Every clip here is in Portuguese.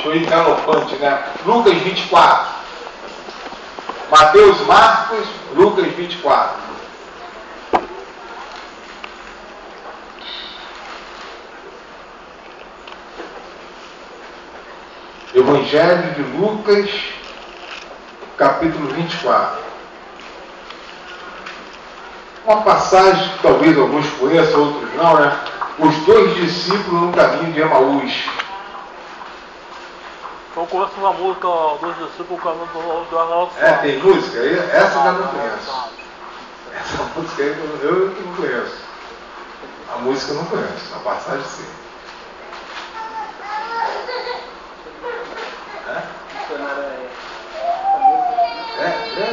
Deixa eu ir galopante, né? Lucas 24. Mateus, Marcos, Lucas 24. Evangelho de Lucas, capítulo 24. Uma passagem que talvez alguns conheçam, outros não, né? Os dois discípulos no caminho de Emaús. Eu conheço uma música dos discípulos do Arnaldo. Tem música? Essa eu não conheço. Essa música aí eu não conheço. A música eu não conheço, a passagem sim.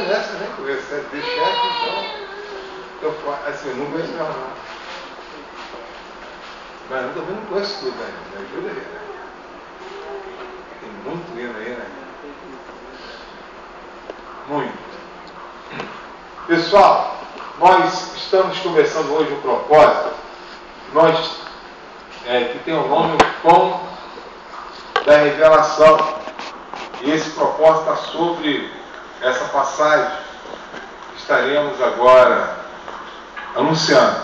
Essa eu nem conheço. É de chefe, então assim, eu não conheço mesmo não. Mas eu também não conheço tudo, né? Me ajuda aí, né? Tem muito hino aí, né? Muito. Pessoal, nós estamos começando hoje um propósito. Que tem o nome Pão da Revelação. E esse propósito está sobre essa passagem que estaremos agora anunciando.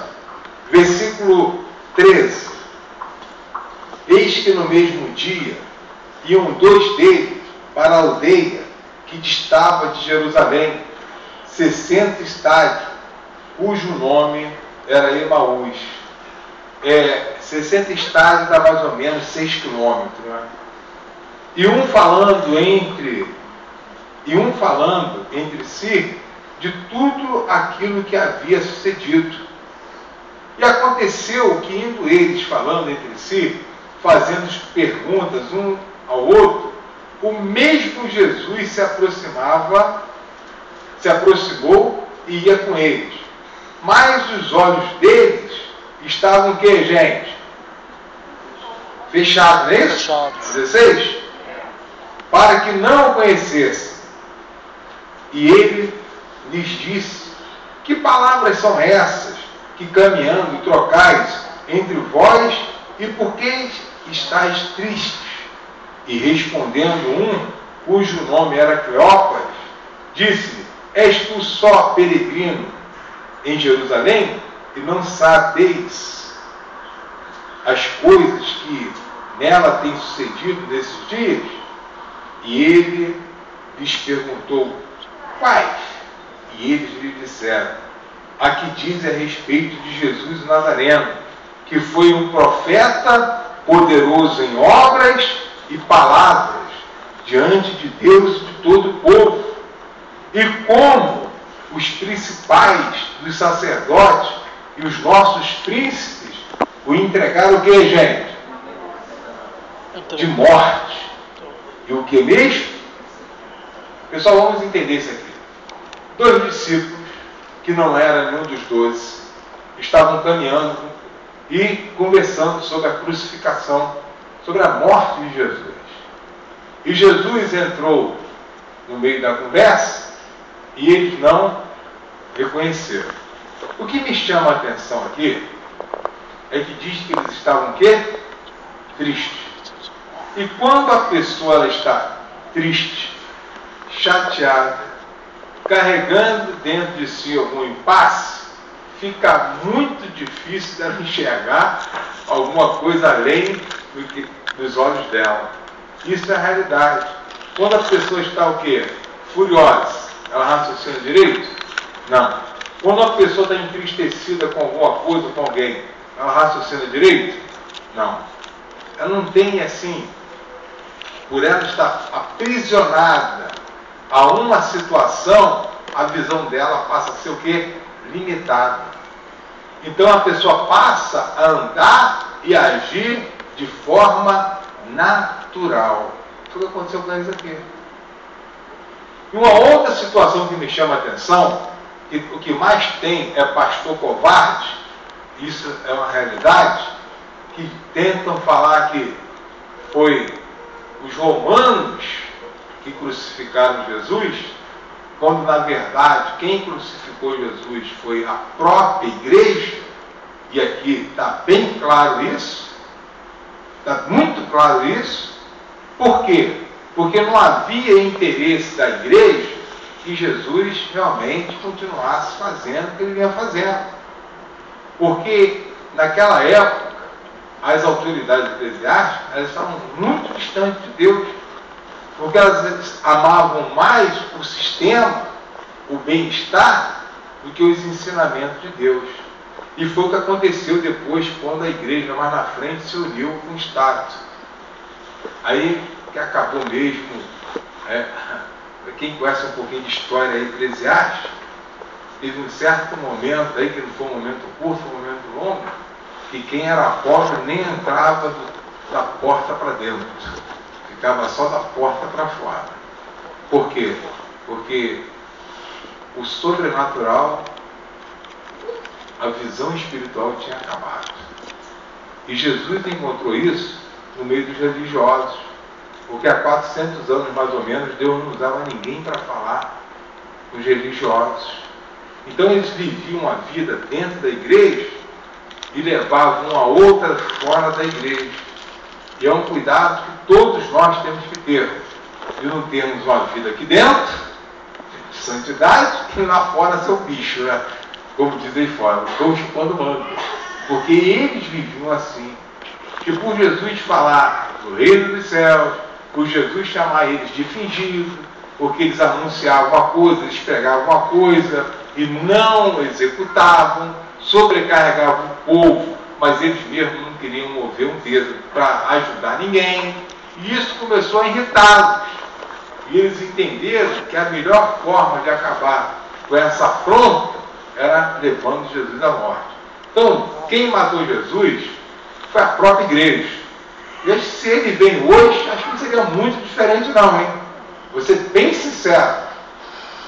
Versículo 13. Eis que no mesmo dia iam dois deles para a aldeia que distava de Jerusalém, 60 estádios, cujo nome era Emaús. 60 estádios dá mais ou menos 6 quilômetros, né? E um falando entre si de tudo aquilo que havia sucedido. E aconteceu que, indo eles falando entre si, fazendo perguntas um ao outro, o mesmo Jesus se aproximou e ia com eles. Mas os olhos deles estavam o que, gente? Fechados, não é isso? Fechados. 16? Para que não o conhecessem. E ele lhes disse: que palavras são essas que caminhando trocais entre vós, e por que estáis tristes? E respondendo um, cujo nome era Cleópas, disse-lhe: és tu só peregrino em Jerusalém, e não sabeis as coisas que nela têm sucedido nesses dias? E ele lhes perguntou: quais? E eles lhe disseram: a que diz a respeito de Jesus o Nazareno, que foi um profeta poderoso em obras e palavras diante de Deus e de todo o povo, e como os principais dos sacerdotes e os nossos príncipes o entregaram o que, gente? De morte. E o que mesmo? Pessoal, vamos entender isso aqui. Dois discípulos, que não era nenhum dos 12, estavam caminhando e conversando sobre a crucificação, sobre a morte de Jesus. E Jesus entrou no meio da conversa e eles não reconheceram. O que me chama a atenção aqui é que diz que eles estavam o quê? Tristes. E quando a pessoa ela está triste, chateada, carregando dentro de si algum impasse, fica muito difícil dela enxergar alguma coisa além dos olhos dela. Isso é a realidade. Quando a pessoa está o quê? Furiosa, ela raciocina direito? Não. Quando a pessoa está entristecida com alguma coisa, com alguém, ela raciocina direito? Não. Ela não tem assim, por ela estar aprisionada a uma situação, a visão dela passa a ser o quê? Limitada. Então a pessoa passa a andar e agir de forma natural. Foi o que aconteceu com eles aqui. E uma outra situação que me chama a atenção, que o que mais tem é pastor covarde, isso é uma realidade, que tentam falar que foi os romanos que crucificaram Jesus, quando na verdade quem crucificou Jesus foi a própria igreja, e aqui está bem claro isso, está muito claro isso. Por quê? Porque não havia interesse da igreja que Jesus realmente continuasse fazendo o que ele vinha fazendo. Porque naquela época, as autoridades eclesiásticas, elas estavam muito distantes de Deus, porque elas amavam mais o sistema, o bem-estar, do que os ensinamentos de Deus. E foi o que aconteceu depois, quando a igreja mais na frente se uniu com o Estado. Aí que acabou mesmo, quem conhece um pouquinho de história eclesiástica, teve um certo momento aí, que não foi um momento curto, foi um momento longo, que quem era pobre nem entrava da porta para dentro, ficava só da porta para fora. Por quê? Porque o sobrenatural, a visão espiritual tinha acabado. E Jesus encontrou isso no meio dos religiosos, porque há 400 anos mais ou menos Deus não usava ninguém para falar com os religiosos. Então eles viviam a vida dentro da igreja e levavam uma outra fora da igreja. E é um cuidado que todos nós temos que ter, de não termos uma vida aqui dentro de santidade e lá fora seu bicho, né? Como dizem fora, estou chupando manga. Porque eles viviam assim. Que por Jesus falar do reino dos céus, por Jesus chamar eles de fingido, porque eles anunciavam uma coisa, eles pregavam uma coisa e não executavam, sobrecarregavam o povo, mas eles mesmos não queriam mover um dedo para ajudar ninguém. E isso começou a irritá-los. E eles entenderam que a melhor forma de acabar com essa afronta era levando Jesus à morte. Então, quem matou Jesus foi a própria igreja. E se ele vem hoje, acho que não seria muito diferente não, hein? Vou ser bem sincero.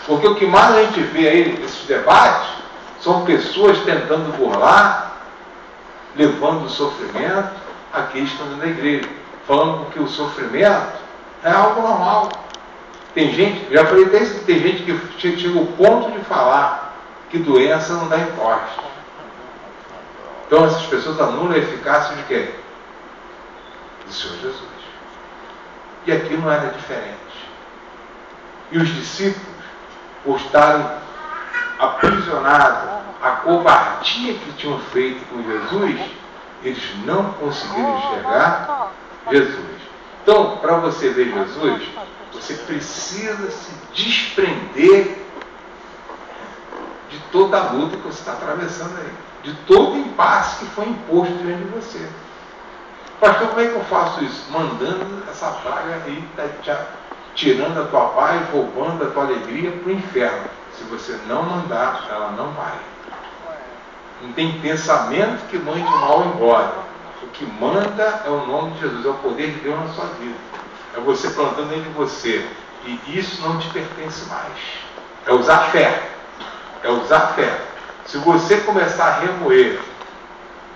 Porque o que mais a gente vê aí nesses debates são pessoas tentando burlar, levando o sofrimento àqueles que estão dentro da igreja, falando que o sofrimento é algo normal. Tem gente, já falei até isso, tem gente que chega ao ponto de falar que doença não dá imposto. Então essas pessoas anulam a eficácia de quem? Do Senhor Jesus. E aqui não era diferente. E os discípulos, por estarem aprisionados à covardia que tinham feito com Jesus, eles não conseguiram enxergar Jesus. Então, para você ver Jesus, você precisa se desprender de toda a luta que você está atravessando aí, de todo o impasse que foi imposto diante de você. Pastor, como é que eu faço isso? Mandando essa praga aí, tirando a tua paz, roubando a tua alegria para o inferno. Se você não mandar, ela não vai. Não tem pensamento que mande o mal embora. O que manda é o nome de Jesus, é o poder de Deus na sua vida. É você plantando dentro de você. E isso não te pertence mais. É usar fé. É usar fé. Se você começar a remoer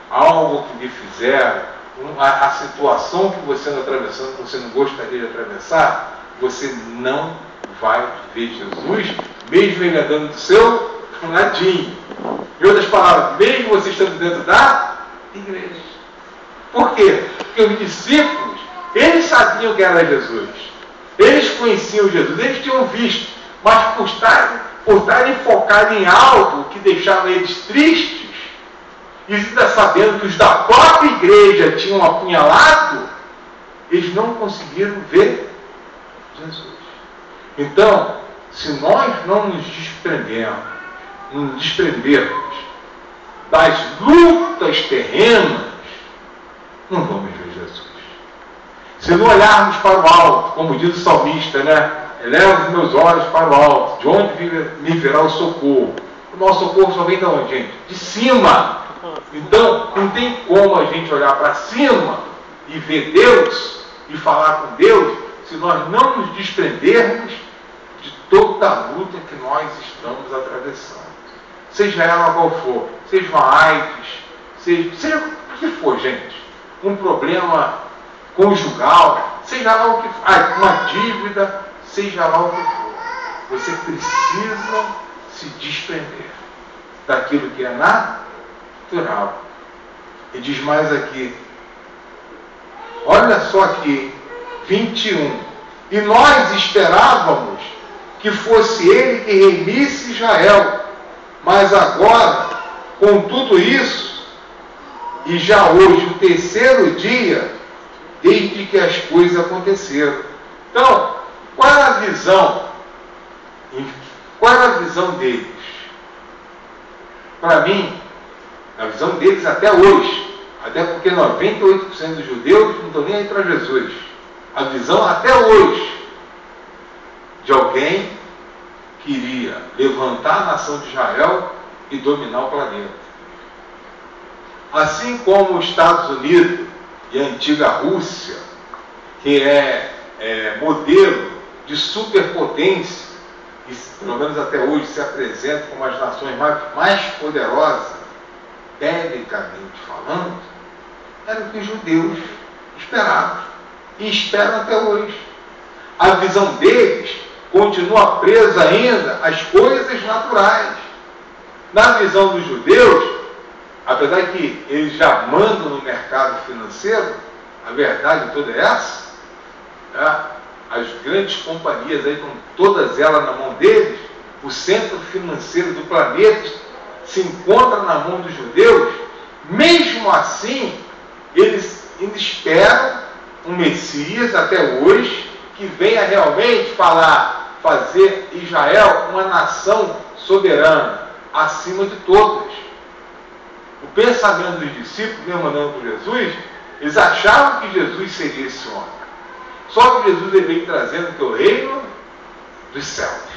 algo que lhe fizeram, a situação que você está atravessando, que você não gostaria de atravessar, você não vai ver Jesus, mesmo ele andando do seu ladinho. Em outras palavras, mesmo você estando dentro da igreja. Por quê? Porque os discípulos, eles sabiam que era Jesus. Eles conheciam Jesus, eles tinham visto, mas por estarem focados em algo que deixava eles tristes, e ainda sabendo que os da própria igreja tinham apunhalado, eles não conseguiram ver Jesus. Então, se nós não nos desprendermos das lutas terrenas, não vamos ver Jesus. Se não olharmos para o alto, como diz o salmista, né? Eleva os meus olhos para o alto, de onde me virá o socorro? O nosso socorro só vem de onde, gente? De cima. Então, não tem como a gente olhar para cima e ver Deus e falar com Deus se nós não nos desprendermos de toda a luta que nós estamos atravessando. Seja ela qual for, seja uma AIDS, seja o que for, gente. Um problema conjugal, seja lá o que for, uma dívida, seja lá o que for. Você precisa se desprender daquilo que é natural. E diz mais aqui, olha só que 21. E nós esperávamos que fosse ele que remisse Israel. Mas agora, com tudo isso, e já hoje, o terceiro dia, desde que as coisas aconteceram. Então, qual é a visão? Qual é a visão deles? Para mim, a visão deles até hoje, até porque 98% dos judeus não estão nem aí para Jesus. A visão até hoje de alguém que iria levantar a nação de Israel e dominar o planeta. Assim como os Estados Unidos e a antiga Rússia, que é modelo de superpotência, e pelo menos até hoje se apresenta como as nações mais poderosas, belicamente falando, era o que os judeus esperavam e esperam até hoje. A visão deles continua presa ainda às coisas naturais. Na visão dos judeus, apesar que eles já mandam no mercado financeiro, a verdade toda é essa, as grandes companhias aí, com todas elas na mão deles, o centro financeiro do planeta se encontra na mão dos judeus. Mesmo assim, eles ainda esperam um Messias até hoje, que venha realmente fazer Israel uma nação soberana, acima de todas. O pensamento dos discípulos, mesmo andando com Jesus, eles achavam que Jesus seria esse homem. Só que Jesus veio trazendo que o reino dos céus.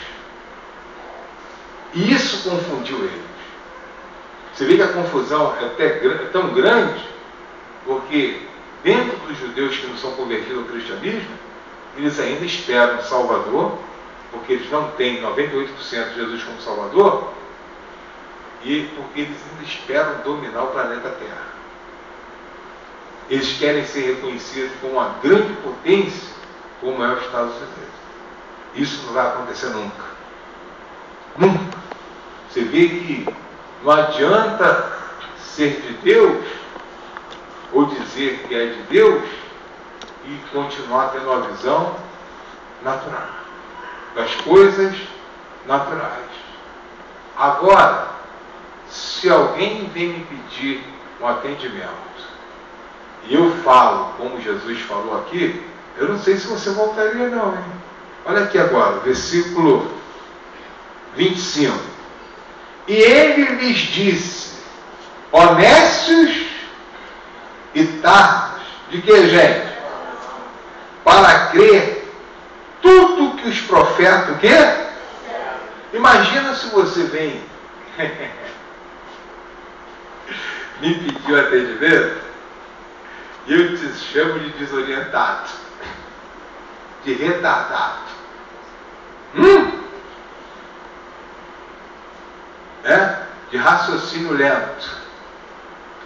E isso confundiu eles. Você vê que a confusão é tão grande, porque dentro dos judeus que não são convertidos ao cristianismo, eles ainda esperam um Salvador, porque eles não têm 98% de Jesus como Salvador, e porque eles ainda esperam dominar o planeta Terra. Eles querem ser reconhecidos como uma grande potência, como é os Estados Unidos. Isso não vai acontecer nunca. Nunca. Você vê que não adianta ser de Deus, ou dizer que é de Deus, e continuar tendo uma visão natural, das coisas naturais. Agora, se alguém vem me pedir um atendimento, e eu falo como Jesus falou aqui, eu não sei se você voltaria não, hein? Olha aqui agora, versículo 25. E ele lhes disse, honestos e tardos, de que, gente? Para crer tudo que os profetas, o quê? Imagina se você vem me pedir atendimento e eu te chamo de desorientado, de retardado. De raciocínio lento.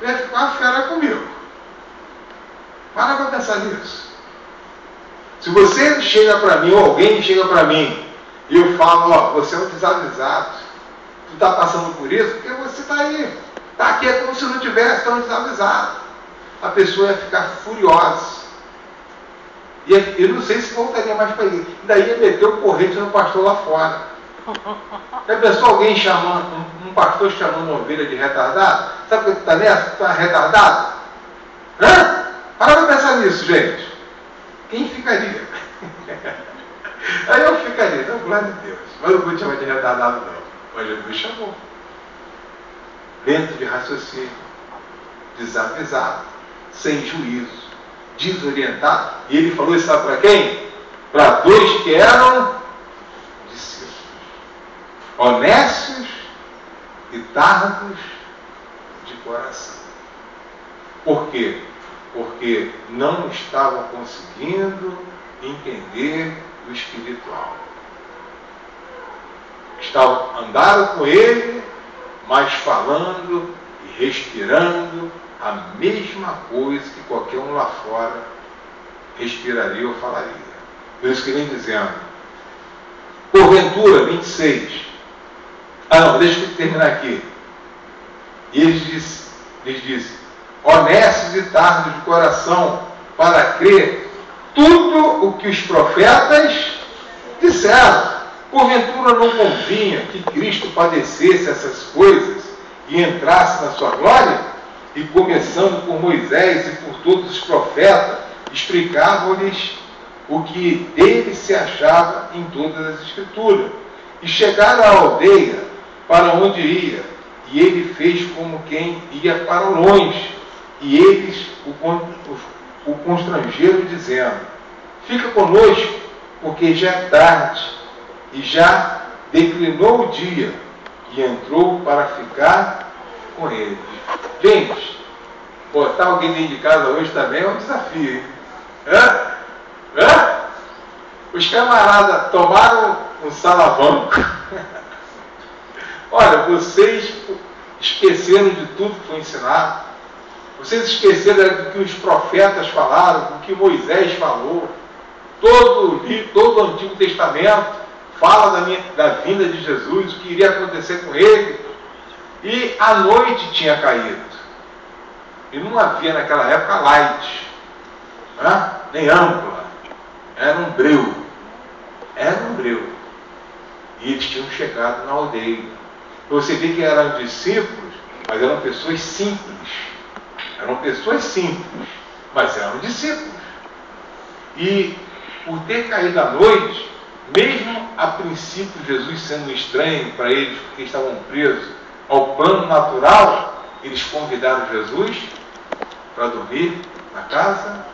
Vai ficar uma fera comigo. Para pensar nisso. Se você chega para mim, ou alguém chega para mim, e eu falo, você é um desavisado, tu está passando por isso, porque você está aí. Está aqui, é como se não tivesse tão desavisado. A pessoa ia ficar furiosa. E eu não sei se voltaria mais para ele. Daí ia meter o porrete no pastor lá fora. Já pensou alguém chamando, um pastor chamando uma ovelha de retardado? Sabe por que tu está nessa? Tu está retardado? Para pensar nisso, gente. Quem ficaria? Aí eu ficaria, não, glória a Deus. Mas eu não vou te chamar de retardado, não. Mas Jesus me chamou. Lento de raciocínio, desavisado, sem juízo, desorientado. E ele falou isso, sabe para quem? Para dois que eram discípulos. Honestos e tardos de coração. Por quê? Porque não estavam conseguindo entender o espiritual. Andaram com ele, mas falando e respirando a mesma coisa que qualquer um lá fora respiraria ou falaria. Por isso que vem dizendo, porventura, 26. Deixa eu terminar aqui. E eles disse, honestos e tardos de coração, para crer tudo o que os profetas disseram. Porventura não convinha que Cristo padecesse essas coisas e entrasse na sua glória? E começando por Moisés e por todos os profetas, explicavam-lhes o que dele se achava em todas as Escrituras. E chegaram à aldeia para onde ia, e ele fez como quem ia para longe, e eles o constrangeram, dizendo: fica conosco, porque já é tarde, e já declinou o dia, e entrou para ficar com eles. Gente, botar alguém dentro de casa hoje também é um desafio, hein? Os camaradas tomaram um salavanco. Olha, vocês esqueceram de tudo que foi ensinado. Vocês esqueceram do que os profetas falaram, do que Moisés falou. Todo o Antigo Testamento fala da vinda de Jesus, o que iria acontecer com ele. E a noite tinha caído. E não havia naquela época light, nem ampla. Era um breu. E eles tinham chegado na aldeia. Você vê que eram discípulos, mas eram pessoas simples. Mas eram discípulos. E por ter caído a noite, mesmo a princípio Jesus sendo estranho para eles, porque estavam presos ao plano natural, eles convidaram Jesus para dormir na casa.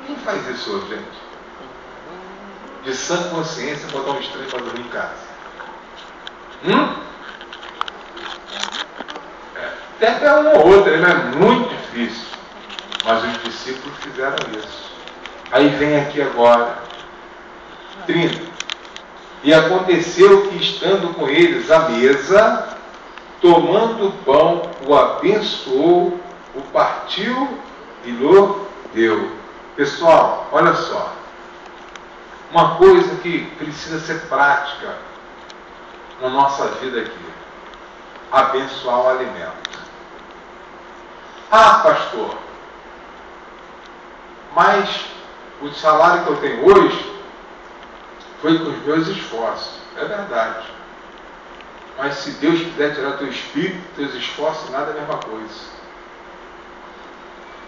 Quem faz isso hoje, gente? De sã consciência, botar um estranho para dormir em casa. Até um ou outro, é muito difícil. Mas os discípulos fizeram isso. Aí vem aqui agora, 30. E aconteceu que, estando com eles à mesa, tomando o pão, o abençoou, o partiu e lhe deu. Pessoal, olha só. Uma coisa que precisa ser prática na nossa vida aqui: abençoar o alimento. Pastor, mas o salário que eu tenho hoje foi com os meus esforços. É verdade. Mas se Deus quiser tirar teu espírito, teus esforços, nada é a mesma coisa.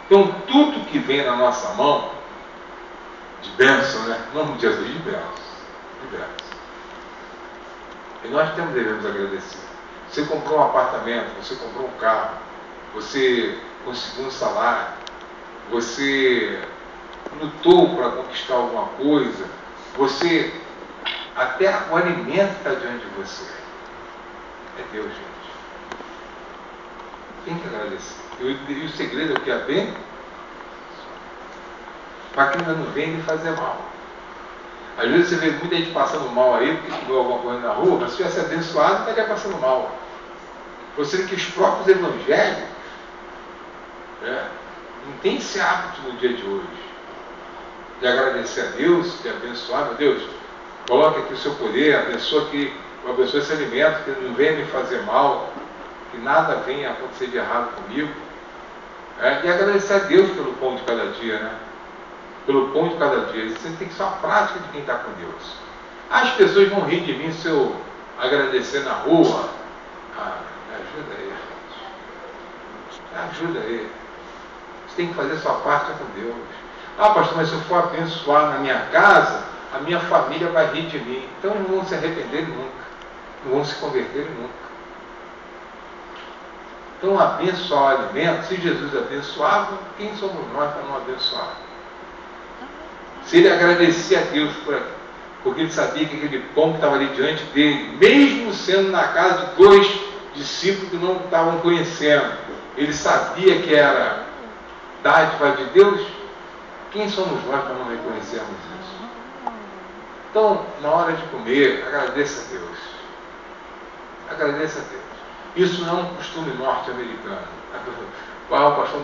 Então, tudo que vem na nossa mão, de bênção, né? Não de Jesus, de bênção. E nós devemos agradecer. Você comprou um apartamento, você comprou um carro, você conseguiu um salário, você lutou para conquistar alguma coisa, até o alimento está diante de você. É Deus, gente. Tem que agradecer. E o segredo é o que? A bem? Para quem ainda não vem me fazer mal. Às vezes você vê muita gente passando mal aí, porque comeu alguma coisa na rua, mas se tivesse abençoado, não estaria passando mal. Você vê que os próprios evangélicos não têm esse hábito no dia de hoje. De agradecer a Deus, de abençoar. Meu Deus, coloque aqui o seu poder, abençoe esse alimento, que não venha me fazer mal, que nada venha acontecer de errado comigo. E agradecer a Deus pelo pão de cada dia, né? Pelo pão de cada dia. Isso tem que ser uma prática de quem está com Deus. As pessoas vão rir de mim se eu agradecer na rua. Me ajuda aí, gente. Me ajuda aí. Você tem que fazer a sua parte com Deus. Pastor, mas se eu for abençoar na minha casa, a minha família vai rir de mim. Então não vão se arrepender nunca. Não vão se converter nunca. Então, abençoar o alimento, se Jesus abençoava, quem somos nós para não abençoar? Se ele agradecia a Deus porque ele sabia que aquele pão que estava ali diante dele, mesmo sendo na casa de 2 discípulos que não estavam conhecendo, ele sabia que era dádiva de Deus, quem somos nós para não reconhecermos isso? Então, na hora de comer, agradeça a Deus. Agradeça a Deus. Isso não é um costume norte-americano. O pastor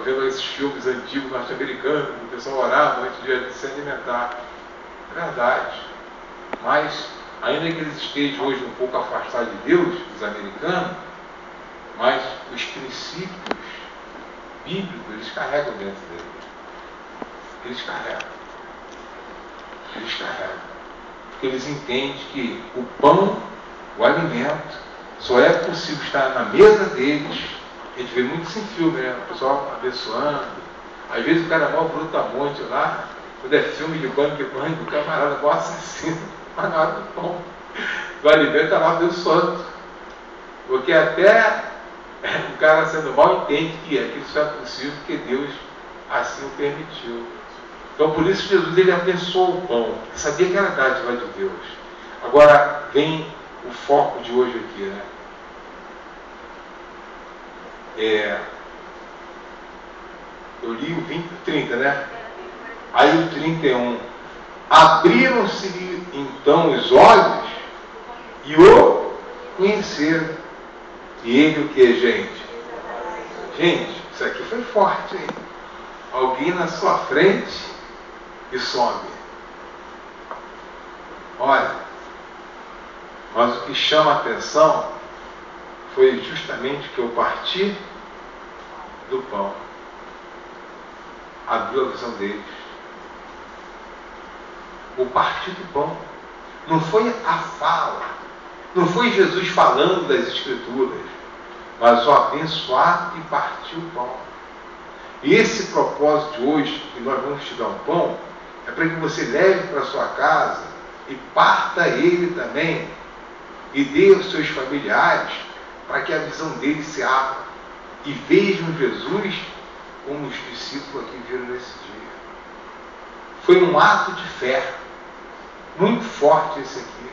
vendo esses filmes antigos norte-americanos, o pessoal orava antes de se alimentar. É verdade. Mas, ainda que eles estejam hoje um pouco afastados de Deus, os americanos, mas os princípios bíblicos eles carregam dentro deles. Eles carregam. eles carregam. Porque eles entendem que o pão, o alimento, só é possível estar na mesa deles. A gente vê muito isso em filme, né? O pessoal abençoando. Às vezes o cara mal brutamonte lá, quando é filme de banco, o camarada mó assassino, mas na hora do pão, do alimento está lá abençoando. Porque até o cara sendo mal entende que aquilo só é possível porque Deus assim o permitiu. Então por isso Jesus ele abençoou o pão, ele sabia que era dádiva de Deus. Agora vem o foco de hoje aqui, né? Eu li o 30, né? Aí o 31. Abriram-se então os olhos e o conheceram. E ele o que, gente? Gente, isso aqui foi forte, hein? Alguém na sua frente e some. Olha, mas o que chama a atenção foi justamente que eu parti do pão. Abriu a visão deles. O partir do pão. Não foi a fala. Não foi Jesus falando das Escrituras. Mas o abençoar e partir o pão. E esse propósito de hoje, que nós vamos te dar um pão, é para que você leve para a sua casa e parta ele também e dê aos seus familiares para que a visão deles se abra e vejam Jesus como os discípulos aqui viram nesse dia. Foi um ato de fé muito forte esse aqui.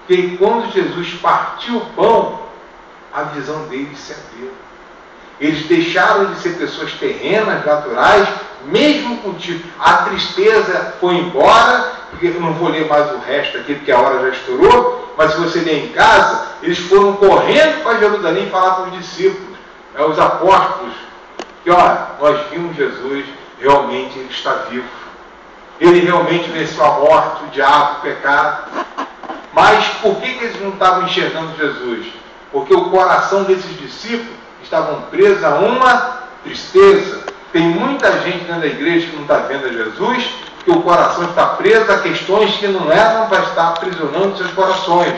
Porque quando Jesus partiu o pão, a visão deles se abriu. Eles deixaram de ser pessoas terrenas, naturais, mesmo contigo. A tristeza foi embora, porque eu não vou ler mais o resto aqui, porque a hora já estourou, mas se você ler em casa, eles foram correndo para Jerusalém falar para os discípulos, os apóstolos, que olha, nós vimos Jesus, realmente ele está vivo. Ele realmente venceu a morte, o diabo, o pecado. Mas por que eles não estavam enxergando Jesus? Porque o coração desses discípulos estavam presos a uma tristeza. Tem muita gente dentro da igreja que não está vendo a Jesus, que o coração está preso a questões que não eram para estar aprisionando seus corações.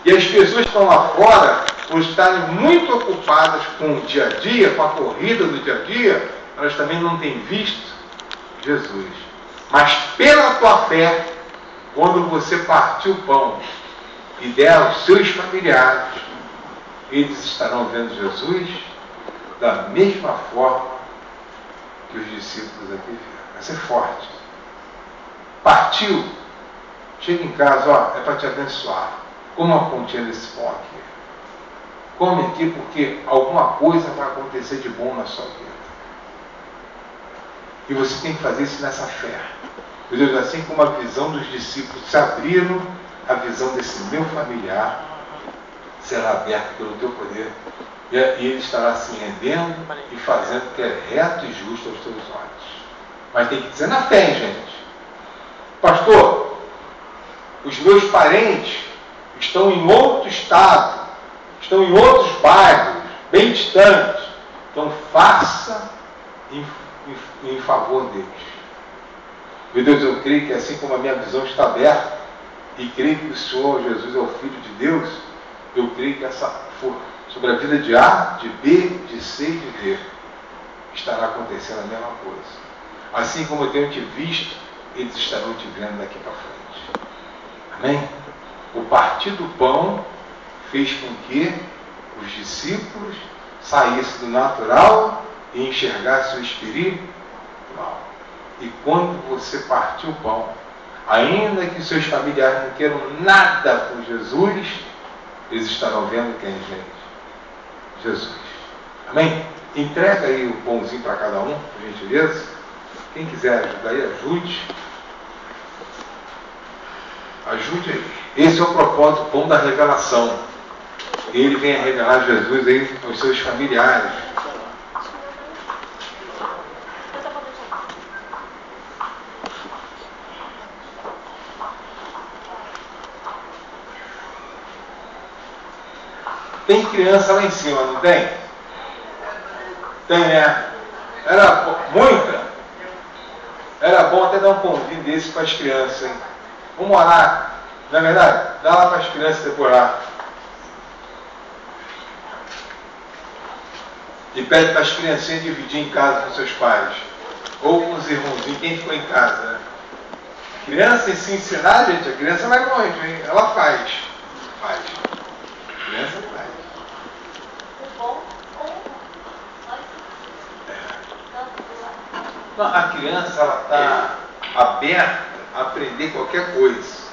E as pessoas que estão lá fora, por estarem muito ocupadas com o dia a dia, com a corrida do dia a dia, elas também não têm visto Jesus. Mas pela tua fé, quando você partir o pão e der aos seus familiares, eles estarão vendo Jesus da mesma forma que os discípulos aqui viram. Vai ser forte. Partiu. Chega em casa, ó, é para te abençoar. Come uma pontinha desse pão aqui. Come aqui porque alguma coisa vai acontecer de bom na sua vida. E você tem que fazer isso nessa fé. Meu Deus, assim como a visão dos discípulos se abriram, a visão desse meu familiar será aberta pelo teu poder. E ele estará se rendendo e fazendo o que é reto e justo aos teus olhos. Mas tem que dizer na fé, hein, gente. Pastor, os meus parentes estão em outro estado, estão em outros bairros, bem distantes. Então faça em favor deles. Meu Deus, eu creio que assim como a minha visão está aberta, e creio que o Senhor Jesus é o Filho de Deus, eu creio que sobre a vida de A, de B, de C e de D, estará acontecendo a mesma coisa. Assim como eu tenho te visto, eles estarão te vendo daqui para frente. Amém? O partir do pão fez com que os discípulos saíssem do natural e enxergassem o espiritual. E quando você partir o pão, ainda que seus familiares não queiram nada com Jesus, eles estarão vendo quem, gente? Jesus. Amém? Entrega aí o pãozinho para cada um, por gentileza. Quem quiser ajudar aí, ajude. Ajude aí. Esse é o propósito do pão da revelação. Ele vem a revelar Jesus aí aos seus familiares. Tem criança lá em cima, não tem? Tem, né? Era muita? Era bom até dar um pãozinho desse para as crianças, hein? Vamos orar. Não é verdade? Dá lá para as crianças decorar. E pede para as criancinhas dividir em casa com seus pais. Ou com os irmãozinhos, quem ficou em casa, né? Criança, se ensinar, gente, a criança vai longe, hein? Ela faz. Faz. A criança faz. Não, a criança, ela está aberta a aprender qualquer coisa.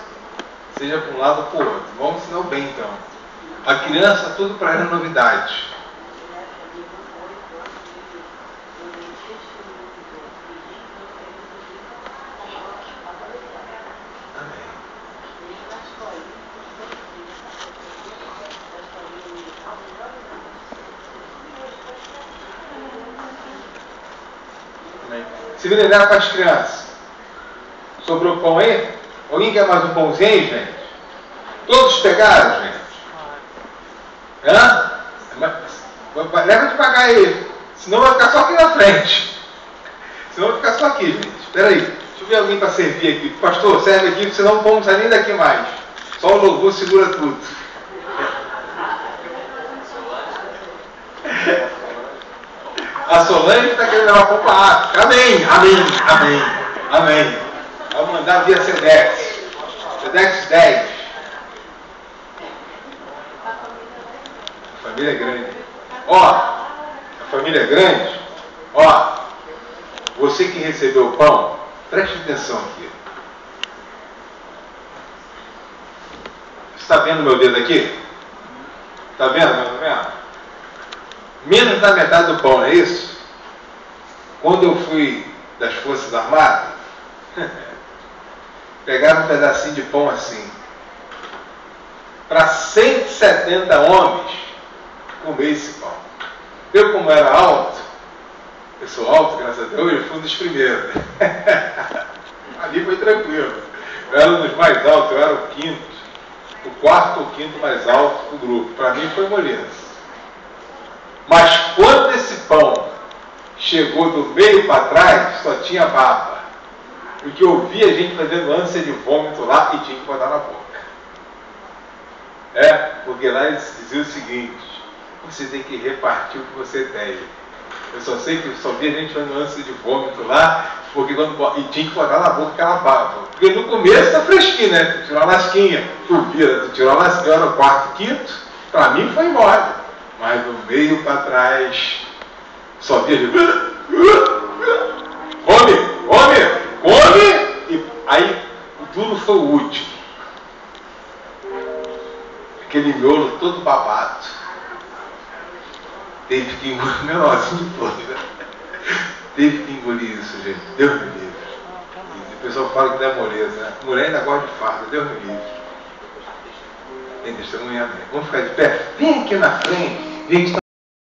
Seja para um lado ou para o outro. Vamos ensinar o bem, então. A criança, tudo para ela é novidade. Se lembrar para as crianças. Sobrou pão aí? Alguém quer mais um pãozinho, gente? Todos pegaram, gente? Hã? Leva devagar aí. Senão vai ficar só aqui na frente. Senão vai ficar só aqui, gente. Espera aí. Deixa eu ver alguém para servir aqui. Pastor, serve aqui, senão o pão não sai nem daqui mais. Só o louvor segura tudo. A Solange está querendo levar pão para a África. Amém, amém, amém, amém. Vamos mandar via Sedex. Sedex 10. A família é grande. Ó, a família é grande. Ó, você que recebeu o pão, preste atenção aqui. Você está vendo meu dedo aqui? Está vendo? Está vendo? Menos da metade do pão, não é isso? Quando eu fui das Forças Armadas, pegaram um pedacinho de pão assim. Para 170 homens comer esse pão. Eu, como era alto, eu sou alto, graças a Deus, eu fui um dos primeiros. Ali foi tranquilo. Eu era um dos mais altos, eu era o quinto. O quarto ou quinto mais alto do grupo. Para mim foi moleza. Mas quando esse pão chegou do meio para trás, só tinha baba. Porque eu vi a gente fazendo ânsia de vômito lá e tinha que botar na boca. Porque lá eles diziam o seguinte: você tem que repartir o que você tem. Eu só sei que eu só vi a gente fazendo ânsia de vômito lá, porque quando, e tinha que botar na boca aquela baba. Porque no começo tá fresquinho, né? Tu tirou a lasquinha, tu vira, tu tirou a lasquinha no quarto, quinto, para mim foi embora. Mas do meio para trás, só via de... Come! E aí, o duro foi o último. Aquele miolo todo babado. Teve que engolir, menorzinho de todo, né? Teve que engolir isso, gente. Deus me livre. E o pessoal fala que não é moleza, né? Mulher ainda gosta de farda. Deus me livre. Tem testemunha, né? Vamos ficar de pé? Vem aqui na frente. Gente,